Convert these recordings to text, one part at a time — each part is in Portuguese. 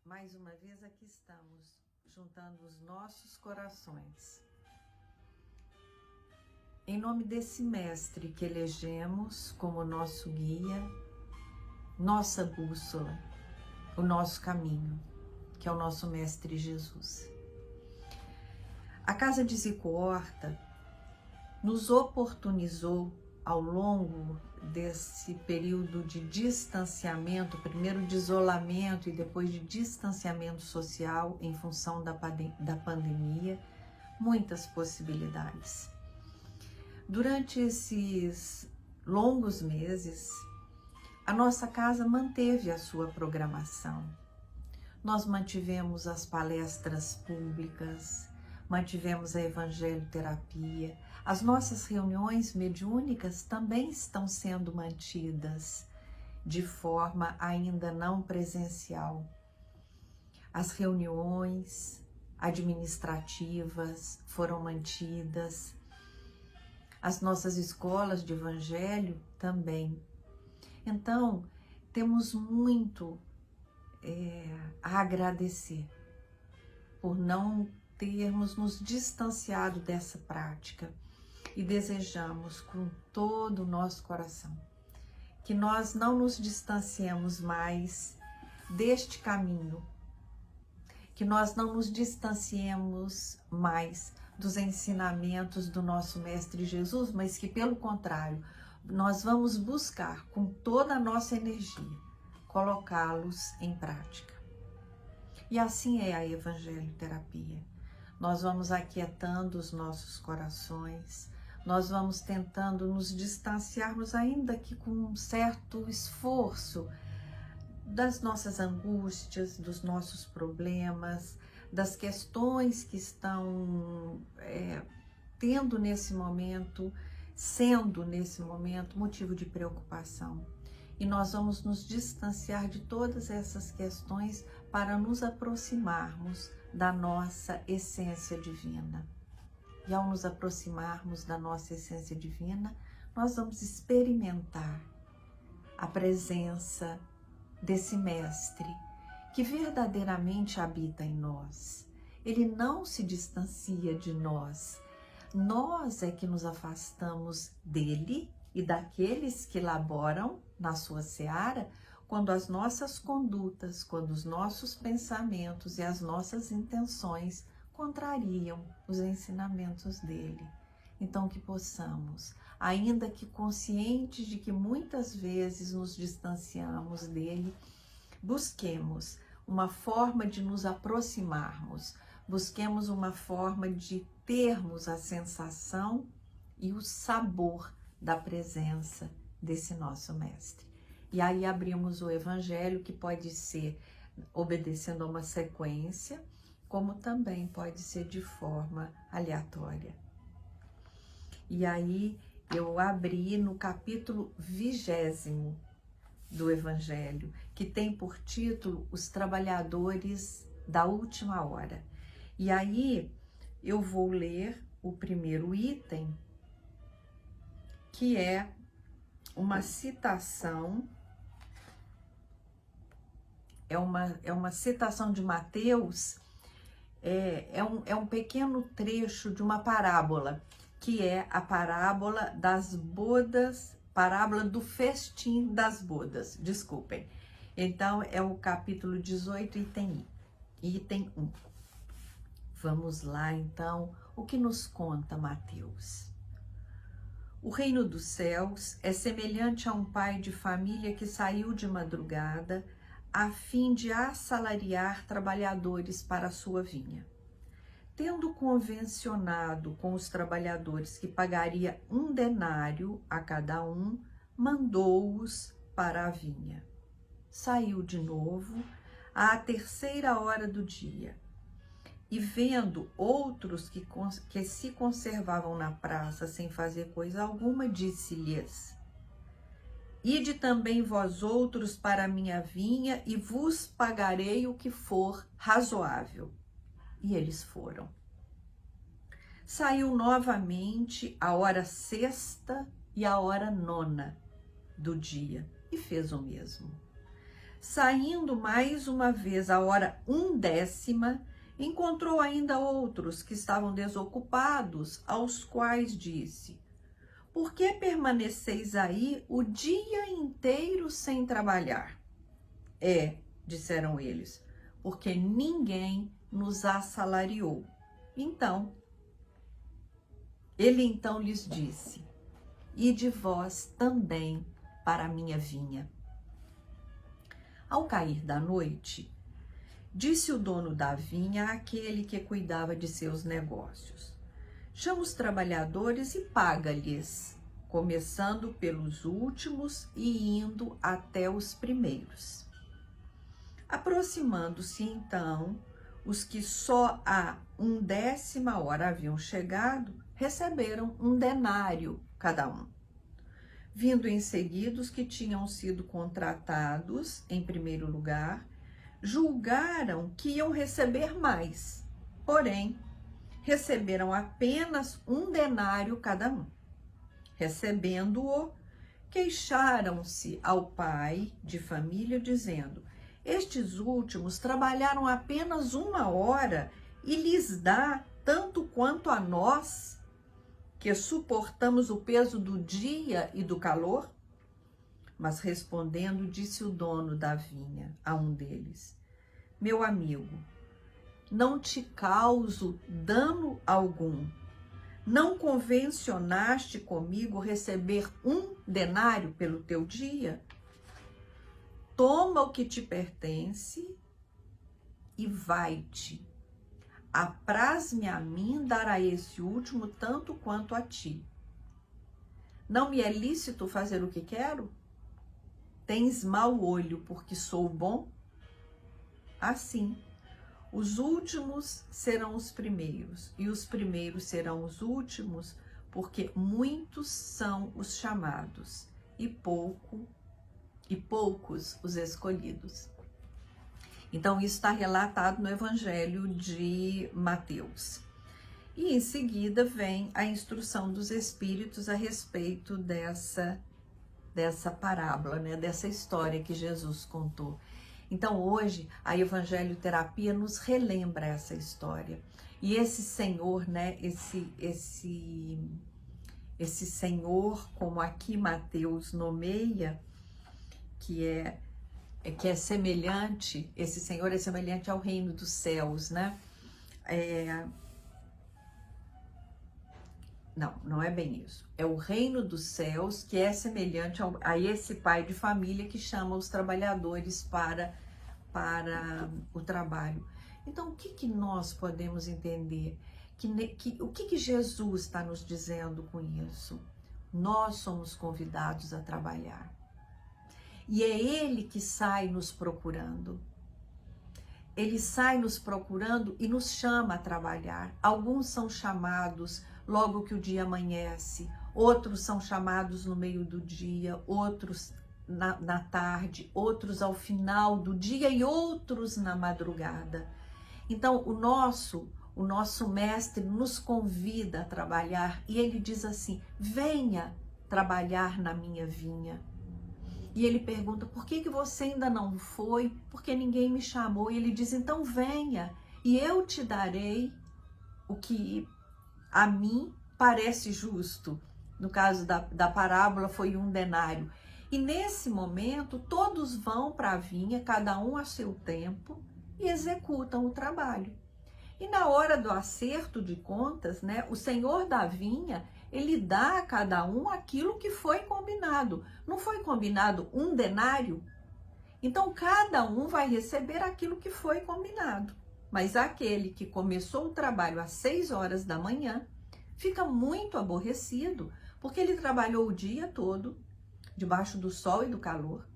Mais uma vez aqui estamos, juntando os nossos corações. Em nome desse mestre que elegemos como nosso guia, nossa bússola, o nosso caminho, que é o nosso mestre Jesus. A Casa de Zico Horta nos oportunizou ao longo desse período de distanciamento, primeiro de isolamento e depois de distanciamento social em função da pandemia, muitas possibilidades. Durante esses longos meses, a nossa casa manteve a sua programação. Nós mantivemos as palestras públicas, mantivemos a evangelioterapia. As nossas reuniões mediúnicas também estão sendo mantidas de forma ainda não presencial. As reuniões administrativas foram mantidas. As nossas escolas de evangelho também. Então, temos muito a agradecer por não termos nos distanciado dessa prática e desejamos com todo o nosso coração que nós não nos distanciemos mais deste caminho, que nós não nos distanciemos mais dos ensinamentos do nosso Mestre Jesus, mas que, pelo contrário, nós vamos buscar com toda a nossa energia colocá-los em prática. E assim é a evangelioterapia. Nós vamos aquietando os nossos corações, nós vamos tentando nos distanciarmos, ainda que com um certo esforço, das nossas angústias, dos nossos problemas, das questões que estão sendo nesse momento motivo de preocupação. E nós vamos nos distanciar de todas essas questões para nos aproximarmos da nossa essência divina. E ao nos aproximarmos da nossa essência divina, nós vamos experimentar a presença desse mestre que verdadeiramente habita em nós. Ele não se distancia de nós. Nós é que nos afastamos dele e daqueles que laboram na sua seara, quando as nossas condutas, quando os nossos pensamentos e as nossas intenções contrariam os ensinamentos dele. Então que possamos, ainda que conscientes de que muitas vezes nos distanciamos dele, busquemos uma forma de nos aproximarmos, busquemos uma forma de termos a sensação e o sabor da presença desse nosso mestre. E aí abrimos o evangelho, que pode ser obedecendo a uma sequência, como também pode ser de forma aleatória. E aí eu abri no capítulo 20º do evangelho, que tem por título Os Trabalhadores da Última Hora. E aí eu vou ler o primeiro item, que é uma citação, é uma citação de Mateus, é um pequeno trecho de uma parábola, que é a parábola das bodas, parábola do festim das bodas, desculpem. Então, é o capítulo 18, item 1. Vamos lá, então, o que nos conta Mateus? O reino dos céus é semelhante a um pai de família que saiu de madrugada a fim de assalariar trabalhadores para a sua vinha. Tendo convencionado com os trabalhadores que pagaria 1 denário a cada um, mandou-os para a vinha. Saiu de novo à 3ª hora do dia, e vendo outros que se conservavam na praça sem fazer coisa alguma, disse-lhes: Ide também vós outros para a minha vinha, e vos pagarei o que for razoável. E eles foram. Saiu novamente a hora 6ª e a hora 9ª do dia, e fez o mesmo. Saindo mais uma vez à hora 1/10, encontrou ainda outros que estavam desocupados, aos quais disse: por que permaneceis aí o dia inteiro sem trabalhar? Disseram eles, porque ninguém nos assalariou. Ele então lhes disse: ide vós também para a minha vinha. Ao cair da noite, disse o dono da vinha àquele que cuidava de seus negócios: chama os trabalhadores e paga-lhes, começando pelos últimos e indo até os primeiros. Aproximando-se então, os que só à 1/10 haviam chegado, receberam 1 denário cada um. Vindo em seguida os que tinham sido contratados em primeiro lugar, julgaram que iam receber mais, porém, receberam apenas 1 denário cada um. Recebendo-o, queixaram-se ao pai de família, dizendo: estes últimos trabalharam apenas 1 hora e lhes dá tanto quanto a nós, que suportamos o peso do dia e do calor? Mas respondendo, disse o dono da vinha a um deles: meu amigo, não te causo dano algum. Não convencionaste comigo receber 1 denário pelo teu dia? Toma o que te pertence e vai-te. Apraz-me a mim dar a esse último tanto quanto a ti. Não me é lícito fazer o que quero? Tens mau olho porque sou bom? Assim, os últimos serão os primeiros, e os primeiros serão os últimos, porque muitos são os chamados, e poucos os escolhidos. Então, isso está relatado no Evangelho de Mateus. E em seguida vem a instrução dos Espíritos a respeito dessa parábola, né? Dessa história que Jesus contou. Então, hoje, a Evangelho Terapia nos relembra essa história. E esse Senhor, né? Esse Senhor, como aqui Mateus nomeia, que é semelhante, esse Senhor é semelhante ao reino dos céus, né? Não é bem isso. É o reino dos céus que é semelhante a esse pai de família que chama os trabalhadores para o trabalho. Então, o que nós podemos entender? O que Jesus está nos dizendo com isso? Nós somos convidados a trabalhar. E é Ele que sai nos procurando. Ele sai nos procurando e nos chama a trabalhar. Alguns são chamados logo que o dia amanhece, outros são chamados no meio do dia, outros na tarde, outros ao final do dia e outros na madrugada. Então, o nosso mestre nos convida a trabalhar e ele diz assim: venha trabalhar na minha vinha. E ele pergunta: por que você ainda não foi? Porque ninguém me chamou. E ele diz: então venha e eu te darei o que a mim parece justo. No caso da parábola foi 1 denário. E nesse momento todos vão para a vinha, cada um a seu tempo, e executam o trabalho. E na hora do acerto de contas, né, o senhor da vinha, ele dá a cada um aquilo que foi combinado. Não foi combinado 1 denário? Então, cada um vai receber aquilo que foi combinado. Mas aquele que começou o trabalho às 6 horas da manhã, fica muito aborrecido, porque ele trabalhou o dia todo, debaixo do sol e do calor.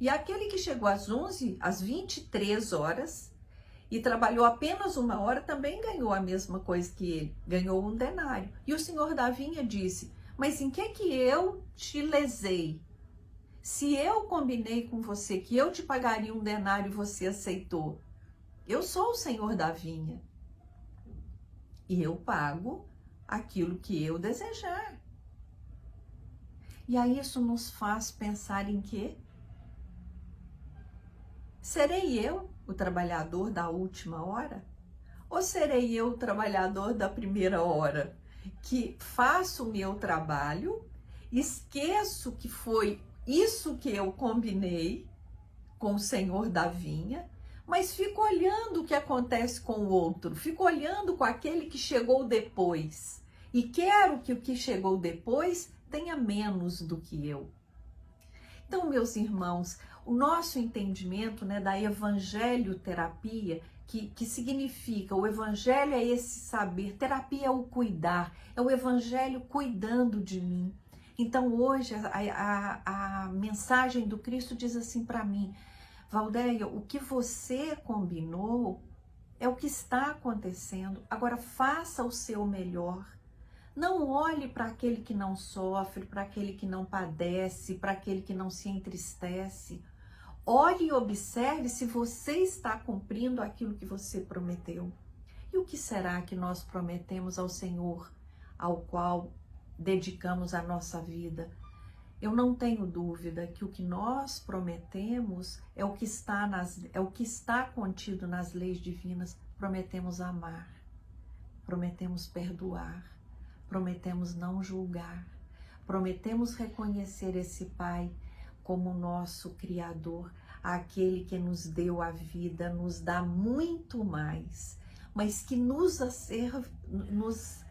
E aquele que chegou às 23 horas, e trabalhou apenas 1 hora, também ganhou a mesma coisa que ele, ganhou 1 denário. E o senhor da vinha disse: mas em que eu te lesei? Se eu combinei com você que eu te pagaria 1 denário e você aceitou, eu sou o senhor da vinha. E eu pago aquilo que eu desejar. E aí isso nos faz pensar em quê? Serei eu o trabalhador da última hora? Ou serei eu o trabalhador da primeira hora, que faço o meu trabalho, esqueço que foi isso que eu combinei com o Senhor da vinha, mas fico olhando o que acontece com o outro, fico olhando com aquele que chegou depois, e quero que o que chegou depois tenha menos do que eu. Então, meus irmãos, o nosso entendimento, né, da evangelho-terapia, que significa, o evangelho é esse saber, terapia é o cuidar, é o evangelho cuidando de mim. Então, hoje, a mensagem do Cristo diz assim para mim: Valdeia, o que você combinou é o que está acontecendo, agora faça o seu melhor. Não olhe para aquele que não sofre, para aquele que não padece, para aquele que não se entristece. Olhe e observe se você está cumprindo aquilo que você prometeu. E o que será que nós prometemos ao Senhor, ao qual dedicamos a nossa vida? Eu não tenho dúvida que o que nós prometemos é o que está contido nas leis divinas. Prometemos amar, prometemos perdoar, prometemos não julgar, prometemos reconhecer esse Pai como nosso Criador, aquele que nos deu a vida, nos dá muito mais, mas que nos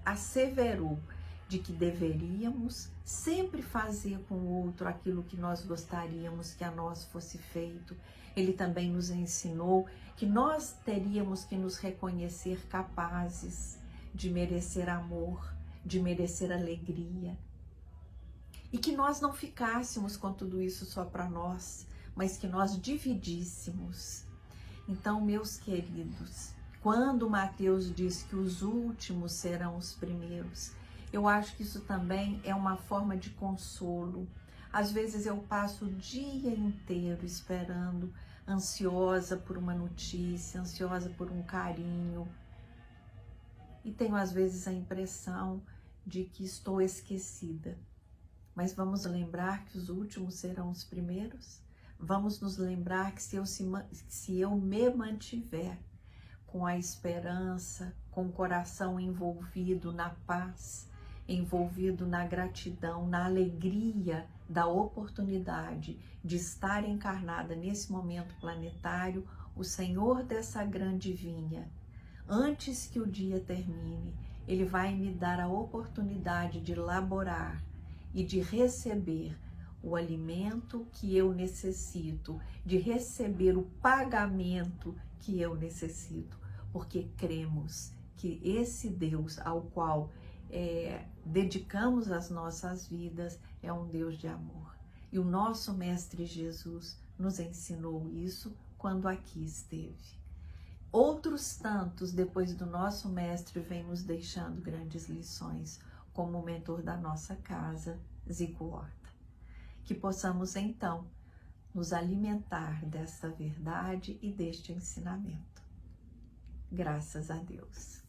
asseverou de que deveríamos sempre fazer com o outro aquilo que nós gostaríamos que a nós fosse feito. Ele também nos ensinou que nós teríamos que nos reconhecer capazes de merecer amor, de merecer alegria, e que nós não ficássemos com tudo isso só para nós, mas que nós dividíssemos. Então, meus queridos, quando Mateus diz que os últimos serão os primeiros, eu acho que isso também é uma forma de consolo. Às vezes eu passo o dia inteiro esperando, ansiosa por uma notícia, ansiosa por um carinho, e tenho às vezes a impressão de que estou esquecida. Mas vamos lembrar que os últimos serão os primeiros? Vamos nos lembrar que se eu me mantiver com a esperança, com o coração envolvido na paz, envolvido na gratidão, na alegria da oportunidade de estar encarnada nesse momento planetário, o Senhor dessa grande vinha, antes que o dia termine, Ele vai me dar a oportunidade de laborar e de receber o alimento que eu necessito, de receber o pagamento que eu necessito, porque cremos que esse Deus ao qual dedicamos as nossas vidas é um Deus de amor. E o nosso Mestre Jesus nos ensinou isso quando aqui esteve. Outros tantos, depois do nosso Mestre, vem nos deixando grandes lições, como o mentor da nossa casa, Zico Horta. Que possamos, então, nos alimentar dessa verdade e deste ensinamento. Graças a Deus.